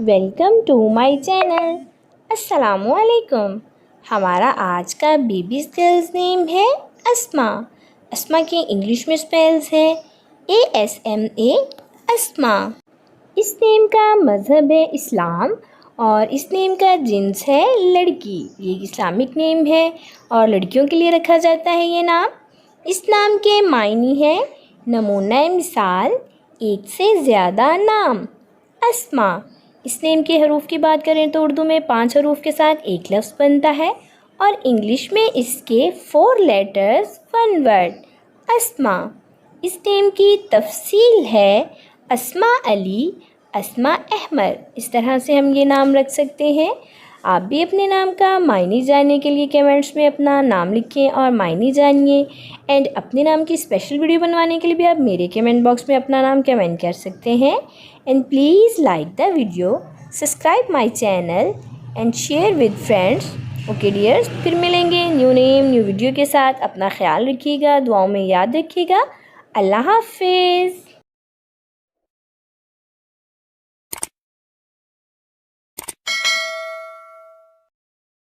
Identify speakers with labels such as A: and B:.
A: Welcome to my channel. अस्सलामुअलैकुम। हमारा आज का बेबी गर्ल्स नेम है अस्मा। अस्मा के इंग्लिश में स्पेल्स है ASMA, अस्मा। इस नेम का मज़हब है इस्लाम और इस नेम का जिन्स है लड़की। ये इस्लामिक नेम है और लड़कियों के लिए रखा जाता है ये नाम। इस नाम के मायने है नमूना मिसाल, एक से ज़्यादा नाम। अस्मा। इस नेम के हरूफ की बात करें तो उर्दू में 5 हरूफ के साथ एक लफ्ज़ बनता है और इंग्लिश में इसके 4 लेटर्स 1 वर्ड, अस्मा। इस नेम की तफसील है अस्मा अली, अस्मा अहमद। इस तरह से हम ये नाम रख सकते हैं। आप भी अपने नाम का मायने जानने के लिए कमेंट्स में अपना नाम लिखें और मायने जानिए। एंड अपने नाम की स्पेशल वीडियो बनवाने के लिए भी आप मेरे कमेंट बॉक्स में अपना नाम कमेंट कर सकते हैं। And please like the video, subscribe my channel and share with friends. Okay dears, फिर मिलेंगे न्यू नेम न्यू वीडियो के साथ। अपना ख्याल रखिएगा, दुआओं में याद रखिएगा। अल्लाह हाफिज़।